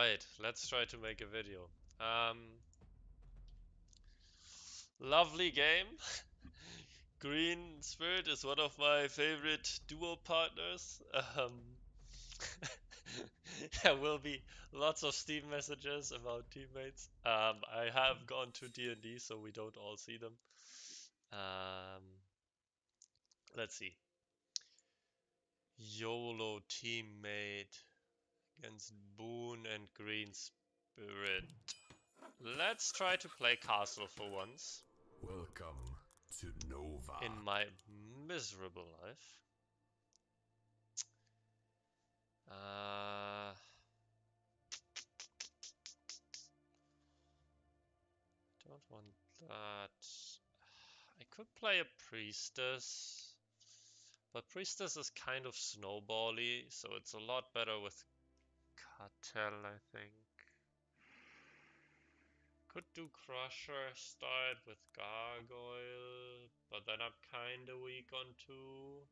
Alright, let's try to make a video. Lovely game. Green Spirit is one of my favorite duo partners. There will be lots of Steam messages about teammates. I have gone to D&D, so we don't all see them. Um, let's see. YOLO teammate against Boone and Green Spirit. Let's try to play Castle for once. Welcome to Nova. In my miserable life. Don't want that. I could play a Priestess. But Priestess is kind of snowbally, so it's a lot better with Cartel, I think. Could do Crusher, start with Gargoyle, but then I'm kinda weak on 2.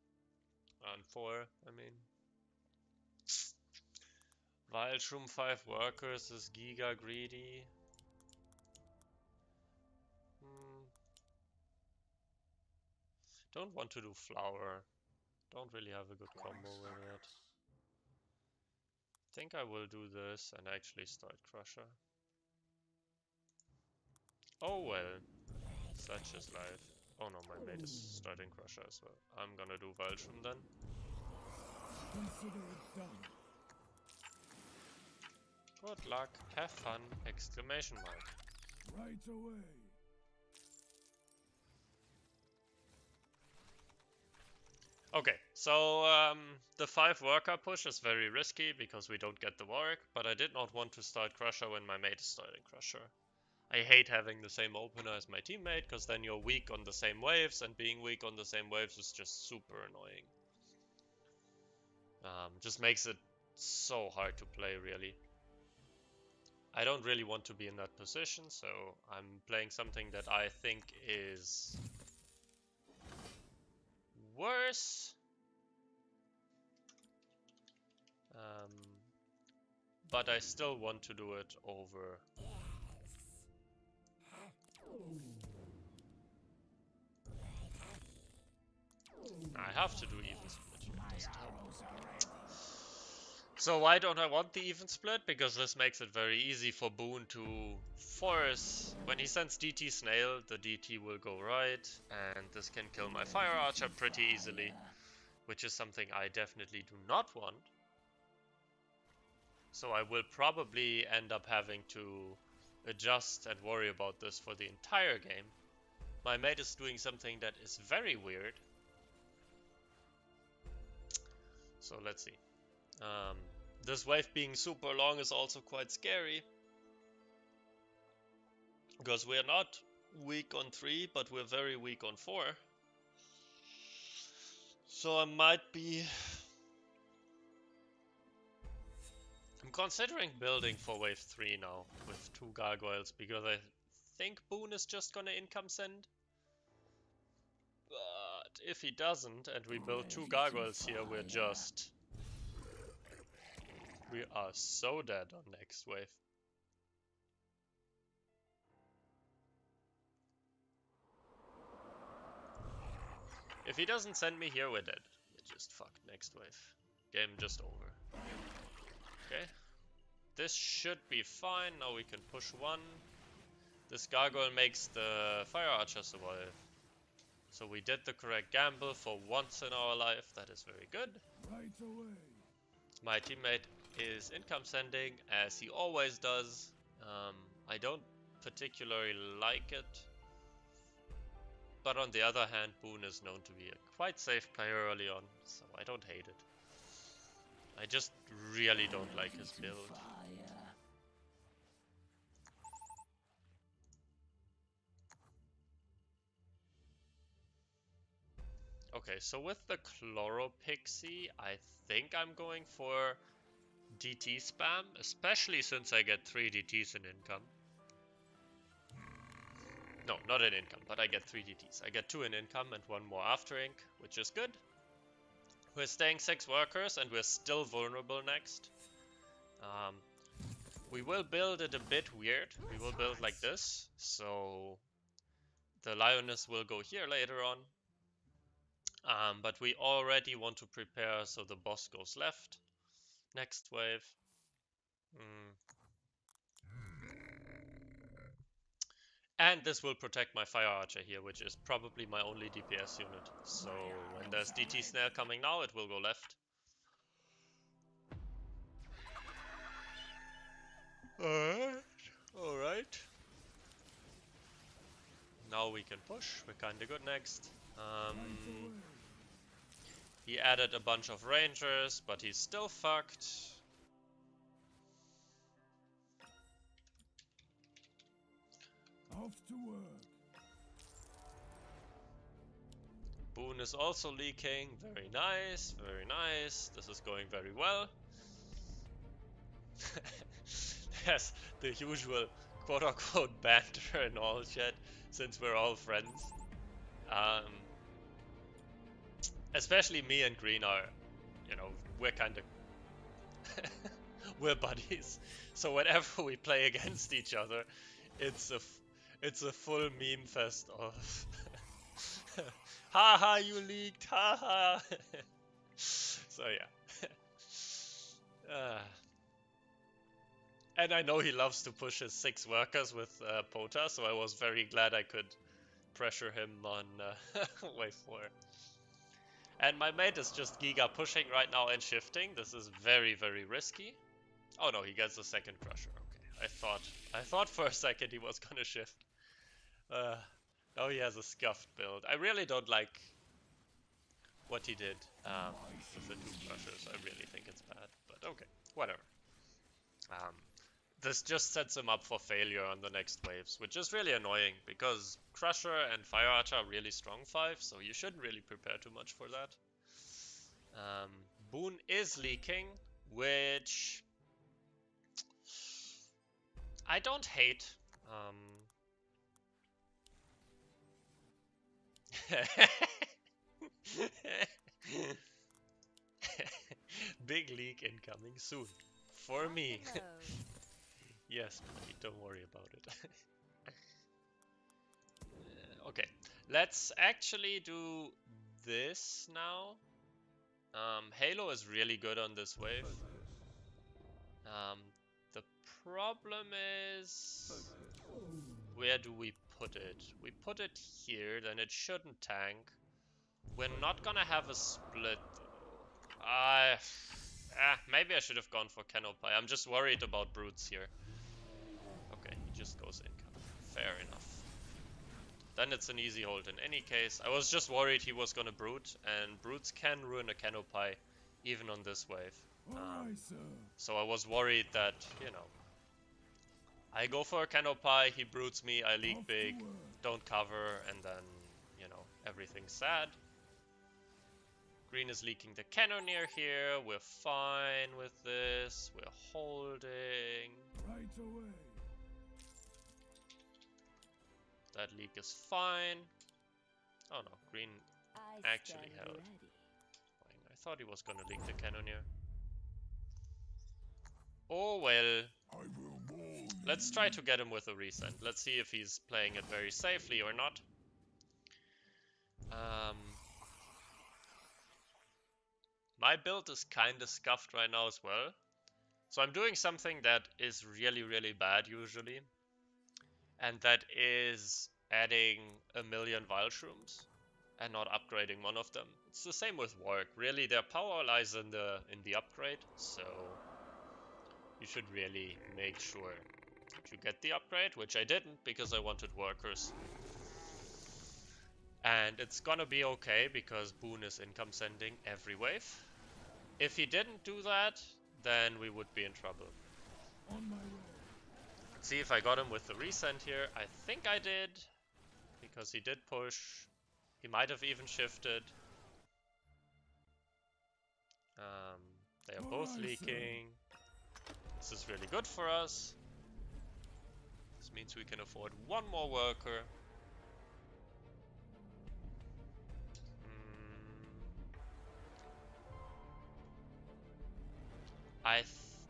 On 4, I mean. Wildroom 5 workers is Giga greedy. Don't want to do Flower. Don't really have a good combo with it. Think I will do this and actually start Crusher. Oh well. Such is life. Oh no, my mate is starting Crusher as well. I'm gonna do Wildroom then. Consider it done. Good luck, have fun, exclamation mark. Right away. Okay, so the 5 worker push is very risky because we don't get the Warwick, but I did not want to start Crusher when my mate is starting Crusher. I hate having the same opener as my teammate, because then you're weak on the same waves, and being weak on the same waves is just super annoying. Just makes it so hard to play, really. I don't really want to be in that position, so I'm playing something that I think is worse. But I still want to do it over. I have to do even split here. So why don't I want the even split? Because this makes it very easy for Boone to force. When he sends DT Snail, the DT will go right, and this can kill my Fire Archer pretty easily, which is something I definitely do not want. So I will probably end up having to adjust and worry about this for the entire game. My mate is doing something that is very weird. So let's see. This wave being super long is also quite scary. Because we're not weak on 3, but we're very weak on 4. So I might be... I'm considering building for wave 3 now with 2 gargoyles, because I think Boone is just gonna income send. But if he doesn't and we build 2 gargoyles here, we're just... We are so dead on next wave. If he doesn't send me here, we're dead. We're just fucked next wave. Game just over. Okay. This should be fine. Now we can push 1. This gargoyle makes the Fire Archer survive. So we did the correct gamble for once in our life. That is very good. Right away. My teammate is income sending, as he always does. I don't particularly like it. But on the other hand, Boone is known to be a quite safe player early on, so I don't hate it. I just really don't like his build. Okay, so with the Chloropixie, I think I'm going for DT spam, especially since I get 3 DTs in income. No, not in income, but I get 3 DTs. I get 2 in income and 1 more after ink, which is good. We're staying 6 workers and we're still vulnerable next. We will build it a bit weird. We will build like this, so the lioness will go here later on. But we already want to prepare so the boss goes left. Next wave. And this will protect my fire archer here, which is probably my only DPS unit. So when there's DT Snail coming now, it will go left. Alright. Now we can push. We're kinda good next. He added a bunch of rangers, but he's still fucked. Off to work. Boone is also leaking. Very nice, very nice. This is going very well. There's the usual quote-unquote banter in all chat, since we're all friends. Especially me and Green are, you know, we're kind of we're buddies. So whenever we play against each other, it's a full meme fest of haha, you leaked, haha. So yeah. And I know he loves to push his 6 workers with Pota, so I was very glad I could pressure him on wave 4. And my mate is just Giga pushing right now and shifting. This is very, very risky. Oh no, he gets the second crusher. Okay, I thought for a second he was gonna shift. Now he has a scuffed build. I really don't like what he did with the 2 crushers. I really think it's bad, but okay, whatever. This just sets him up for failure on the next waves, which is really annoying because Crusher and Fire Archer are really strong 5, so you shouldn't really prepare too much for that. Boone is leaking, which I don't hate. Big leak incoming soon. For me. Yes, buddy, don't worry about it. Okay, let's actually do this now. Halo is really good on this wave. The problem is, where do we put it? We put it here, then it shouldn't tank. We're not gonna have a split though. Maybe I should have gone for Canopy. I'm just worried about brutes here. Okay, he just goes incoming. Fair enough. Then it's an easy hold in any case. I was just worried he was gonna brute, and brutes can ruin a Canopy even on this wave. So I was worried that, you know, I go for a Canopy, he brutes me, I leak big, don't cover, and then, you know, everything's sad. Green is leaking the Cannoneer here, we're fine with this, we're holding. Right away. That leak is fine. Oh no, Green actually held. I thought he was gonna leak the Cannoneer. Oh well. Let's try to get him with a resend. Let's see if he's playing it very safely or not. My build is kinda scuffed right now as well. So I'm doing something that is really, really bad usually. And that is adding 1,000,000 Vile Shrooms and not upgrading one of them. It's the same with Warg. Really, their power lies in the upgrade, so you should really make sure that you get the upgrade, which I didn't because I wanted workers. And it's gonna be okay because Boone is income sending every wave. If he didn't do that, then we would be in trouble. On my way. Let's see if I got him with the resend here. I think I did, because he did push. He might have even shifted. They are both leaking. This is really good for us. This means we can afford one more worker.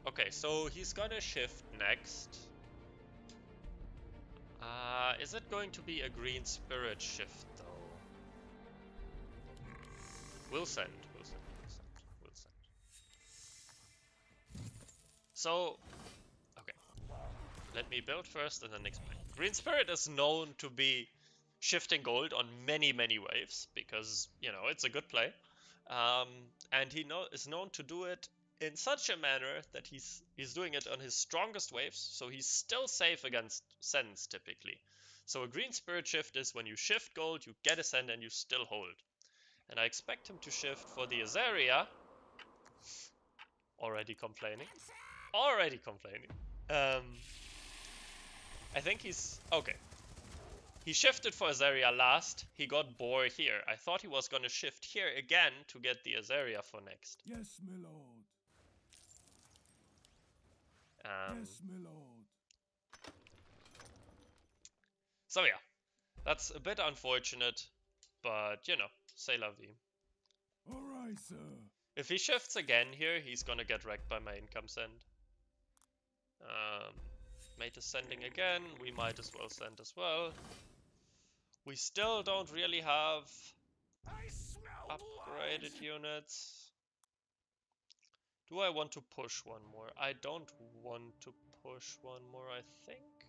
Okay, so he's gonna shift next. Is it going to be a green spirit shift though? We'll send, we'll send, we'll send, we'll send. So, okay. Let me build first and then explain. Green spirit is known to be shifting gold on many, many waves because, you know, it's a good play. And he is known to do it in such a manner that he's doing it on his strongest waves, so he's still safe against sends typically. So a green spirit shift is when you shift gold, you get a send and you still hold. And I expect him to shift for the Azaria. Already complaining. Already complaining. I think he's... Okay. He shifted for Azaria last. He got Boar here. I thought he was going to shift here again to get the Azaria for next. Yes, my lord. Yes, my lord. So yeah, that's a bit unfortunate, but you know, c'est la vie. Alright, sir. If he shifts again here, he's gonna get wrecked by my income send. Mate is sending again, we might as well send as well. We still don't really have upgraded units. Do I want to push one more? I don't want to push one more, I think.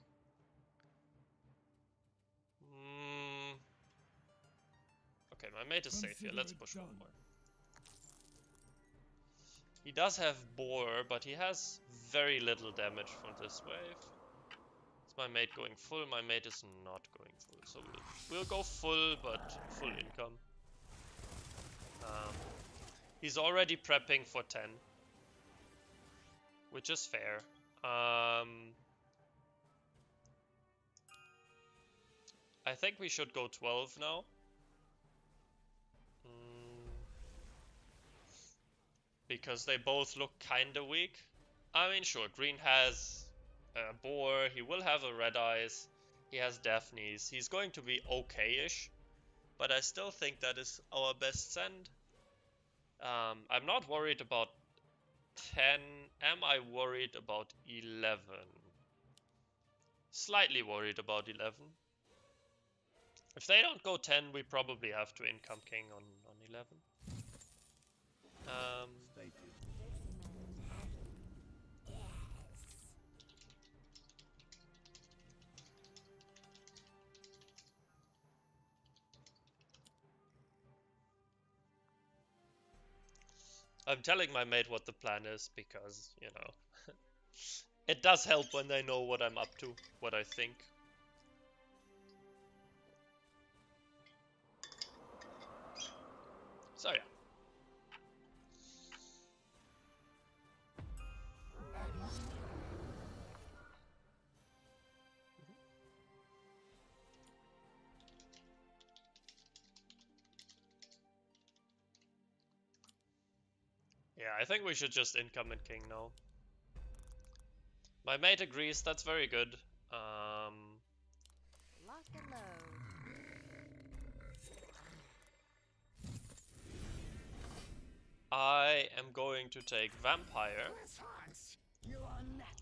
Okay, my mate is safe here. Let's push one more. He does have Boar, but he has very little damage from this wave. Is my mate going full? My mate is not going full, so we'll go full, but full income. He's already prepping for 10, which is fair. I think we should go 12 now. Because they both look kinda weak. I mean, sure, green has a Boar, he will have a Red Eyes, he has Daphnes, he's going to be okay-ish, but I still think that is our best send. I'm not worried about 10, am I worried about 11? Slightly worried about 11. If they don't go 10, we probably have to income king on 11. I'm telling my mate what the plan is because, you know, it does help when they know what I'm up to, what I think. So yeah. Yeah, I think we should just income and king now. My mate agrees, that's very good. Lock and load. I am going to take Vampire.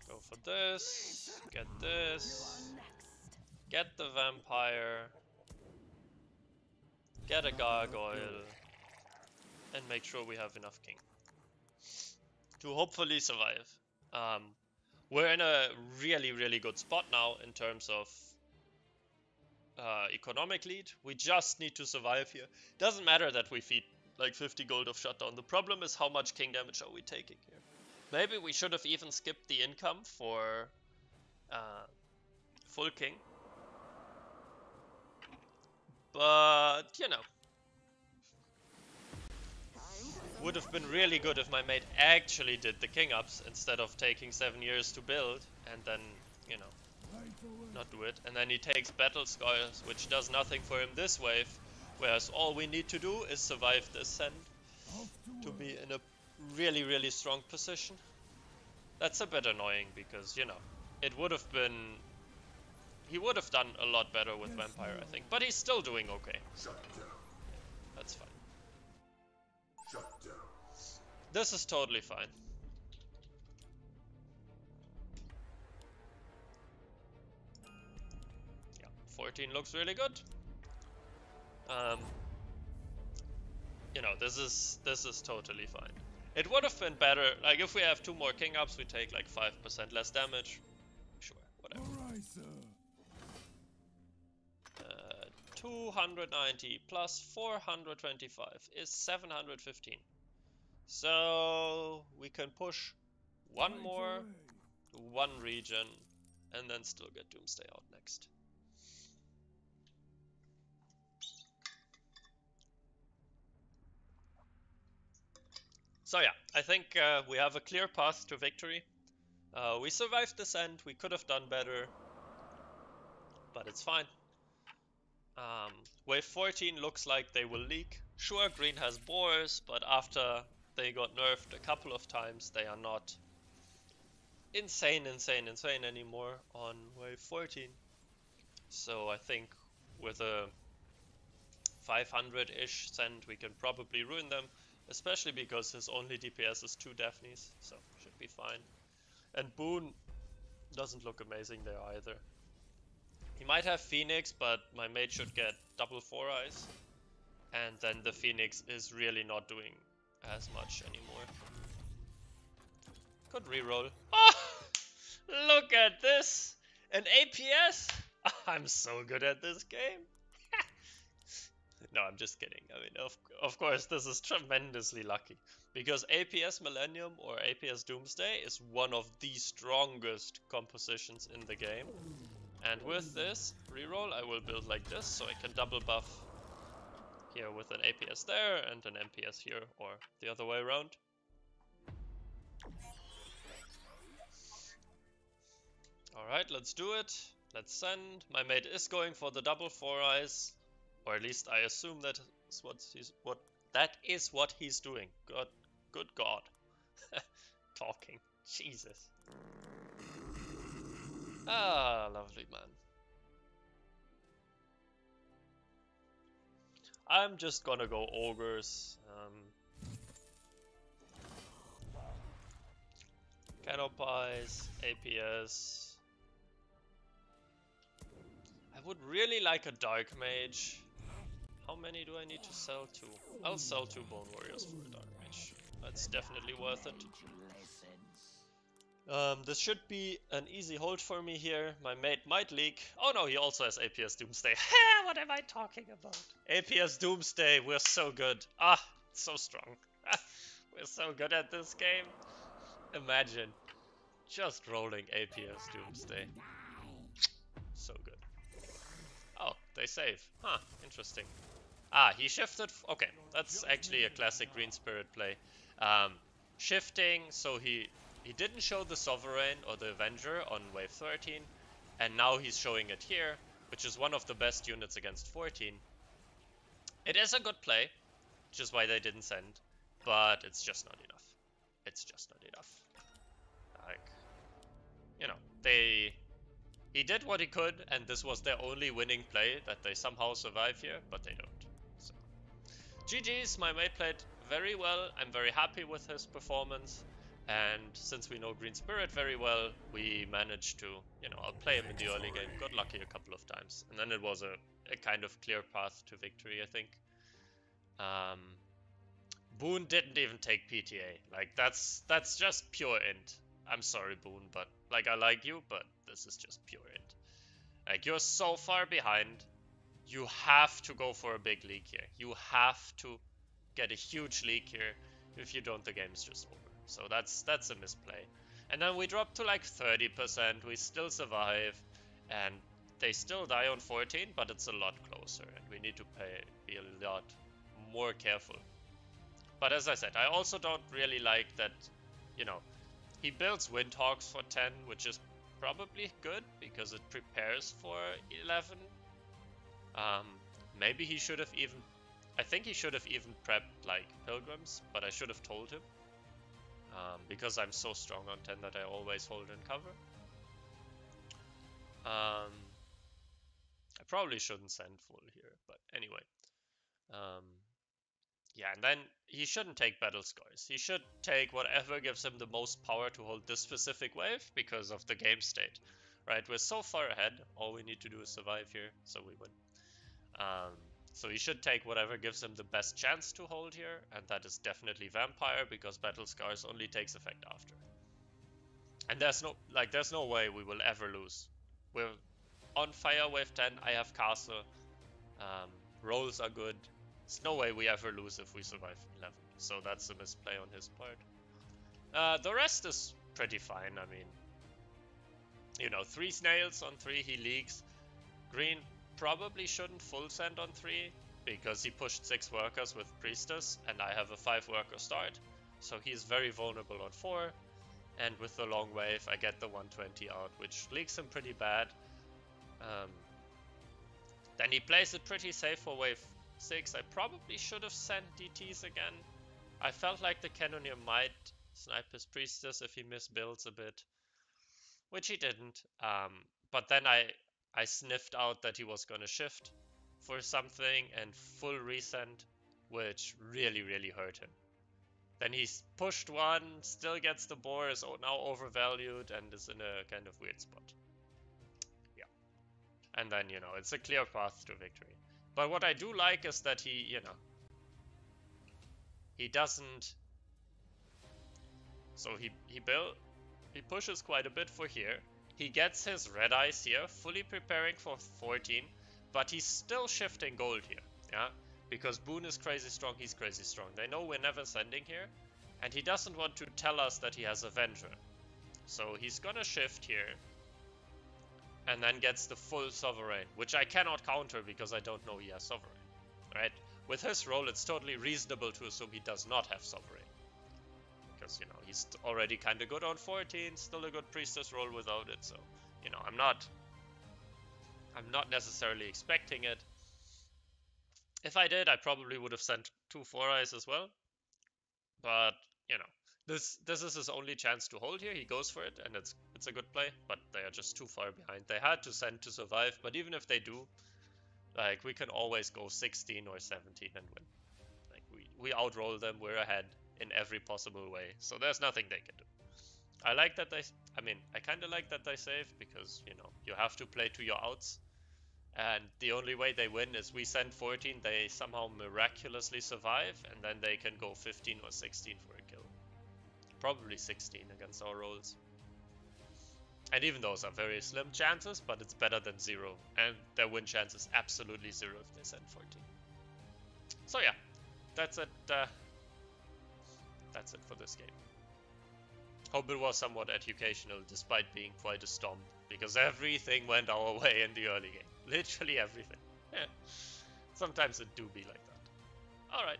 Go for this, get the Vampire, get a Gargoyle, and make sure we have enough king to hopefully survive. We're in a really, really good spot now in terms of economic lead. We just need to survive here. Doesn't matter that we feed like 50 gold of shutdown. The problem is how much king damage are we taking here. Maybe we should have even skipped the income for full king. But, you know. Would have been really good if my mate actually did the king ups instead of taking 7 years to build and then, you know, not do it. And then he takes battle scars, which does nothing for him this wave, whereas all we need to do is survive this send to be in a really, really strong position. That's a bit annoying because, you know, it would have been... He would have done a lot better with Vampire, I think, but he's still doing okay. That's fine. This is totally fine. 14 looks really good. You know, this is totally fine. It would have been better, like if we have 2 more king ups, we take like 5% less damage. Sure, whatever. Alright, sir. 290 plus 425 is 715. So we can push one Right more away. to one region and then still get Doomsday out next. So yeah, I think we have a clear path to victory. We survived descent, we could have done better, but it's fine. Wave 14 looks like they will leak. Sure, green has boars, but after they got nerfed a couple of times, they are not insane anymore on wave 14. So I think with a 500-ish cent, we can probably ruin them, especially because his only DPS is 2 Daphnes, so should be fine. And Boone doesn't look amazing there either. He might have Phoenix, but my mate should get double 4 eyes. And then the Phoenix is really not doing as much anymore. Good reroll. Oh! Look at this! An APS? I'm so good at this game. No, I'm just kidding. I mean, of course, this is tremendously lucky. Because APS Millennium or APS Doomsday is one of the strongest compositions in the game. And with this reroll, I will build like this, so I can double buff here with an APS there and an MPS here, or the other way around. Alright, let's do it. Let's send. My mate is going for the double 4 eyes, or at least I assume that is what he's doing. Good God. Talking. Jesus. Ah, lovely man. I'm just gonna go ogres. Canopies, APS. I would really like a dark mage. How many do I need to sell? 2. I'll sell 2 bone warriors for a dark mage. That's definitely worth it. This should be an easy hold for me here. My mate might leak. Oh no, he also has APS Doomsday. What am I talking about? APS Doomsday, we're so good. Ah, so strong. We're so good at this game. Imagine just rolling APS Doomsday. So good. Oh, they save. Huh, interesting. Ah, he shifted. Okay, that's actually a classic Green Spirit play. Shifting, so he didn't show the Sovereign or the Avenger on wave 13, and now he's showing it here, which is one of the best units against 14. It is a good play, which is why they didn't send, but it's just not enough. It's just not enough. Like, you know, he did what he could, and this was their only winning play that they somehow survive here, but they don't. So, GG's, my mate played very well. I'm very happy with his performance. And since we know Green Spirit very well, we managed to, I'll play him in the early game. Got lucky a couple of times. And then it was a kind of clear path to victory, I think. Boone didn't even take PTA. Like, that's just pure int. I'm sorry, Boone, but, like, I like you, but this is just pure int. Like, you're so far behind. You have to go for a big leak here. You have to get a huge leak here. If you don't, the game's just over. So that's a misplay. And then we drop to like 30%. We still survive. And they still die on 14, but it's a lot closer. And we need to be a lot more careful. But as I said, I also don't really like that, he builds Windhawks for 10, which is probably good because it prepares for 11. Maybe he should have even... I think he should have even prepped, like, Pilgrims, but I should have told him. Because I'm so strong on 10 that I always hold in cover. I probably shouldn't send full here, but anyway. Yeah, and then he shouldn't take Battle Scars. He should take whatever gives him the most power to hold this specific wave because of the game state. right? We're so far ahead. All we need to do is survive here, so we win. So he should take whatever gives him the best chance to hold here, and that is definitely Vampire, because Battle Scars only takes effect after. And there's no way we will ever lose. We're on fire wave 10, I have Castle, rolls are good. There's no way we ever lose if we survive 11, so that's a misplay on his part. The rest is pretty fine, I mean, you know, 3 snails on 3, he leaks. Green probably shouldn't full send on 3, because he pushed 6 workers with Priestess, and I have a 5 worker start, so he's very vulnerable on 4, and with the long wave I get the 120 out, which leaks him pretty bad. Then he plays it pretty safe for wave 6. I probably should have sent DTs again. I felt like the Cannoneer might snipe his Priestess if he misbuilds a bit, which he didn't. But then I sniffed out that he was going to shift for something and full resend, which really, really hurt him. Then he's pushed 1, still gets the boar, is now overvalued, and is in a kind of weird spot. Yeah. And then, you know, it's a clear path to victory. But what I do like is that he, you know, he doesn't... So he pushes quite a bit for here. He gets his red eyes here, fully preparing for 14, but he's still shifting gold here, yeah? Because Boone is crazy strong, he's crazy strong. They know we're never sending here, and he doesn't want to tell us that he has Avenger. So he's gonna shift here, and then gets the full Sovereign, which I cannot counter because I don't know he has Sovereign, right? With his role, it's totally reasonable to assume he does not have Sovereign. Because, you know, he's already kind of good on 14, still a good Priestess roll without it, so, you know, I'm not necessarily expecting it. If I did, I probably would have sent 2 4-eyes as well, but, you know, this is his only chance to hold here. He goes for it, and it's a good play, but they are just too far behind. They had to send to survive, but even if they do, like, we can always go 16 or 17 and win. Like, we outroll them, we're ahead in every possible way, so there's nothing they can do. I like that I kind of like that they save, because, you know, you have to play to your outs, and the only way they win is we send 14, they somehow miraculously survive, and then they can go 15 or 16 for a kill. Probably 16 against our rolls. And even those are very slim chances, but it's better than 0, and their win chance is absolutely 0 if they send 14. So yeah, that's it. That's it for this game. Hope it was somewhat educational, despite being quite a stomp, because everything went our way in the early game. Literally everything. Yeah. Sometimes it do be like that. Alright.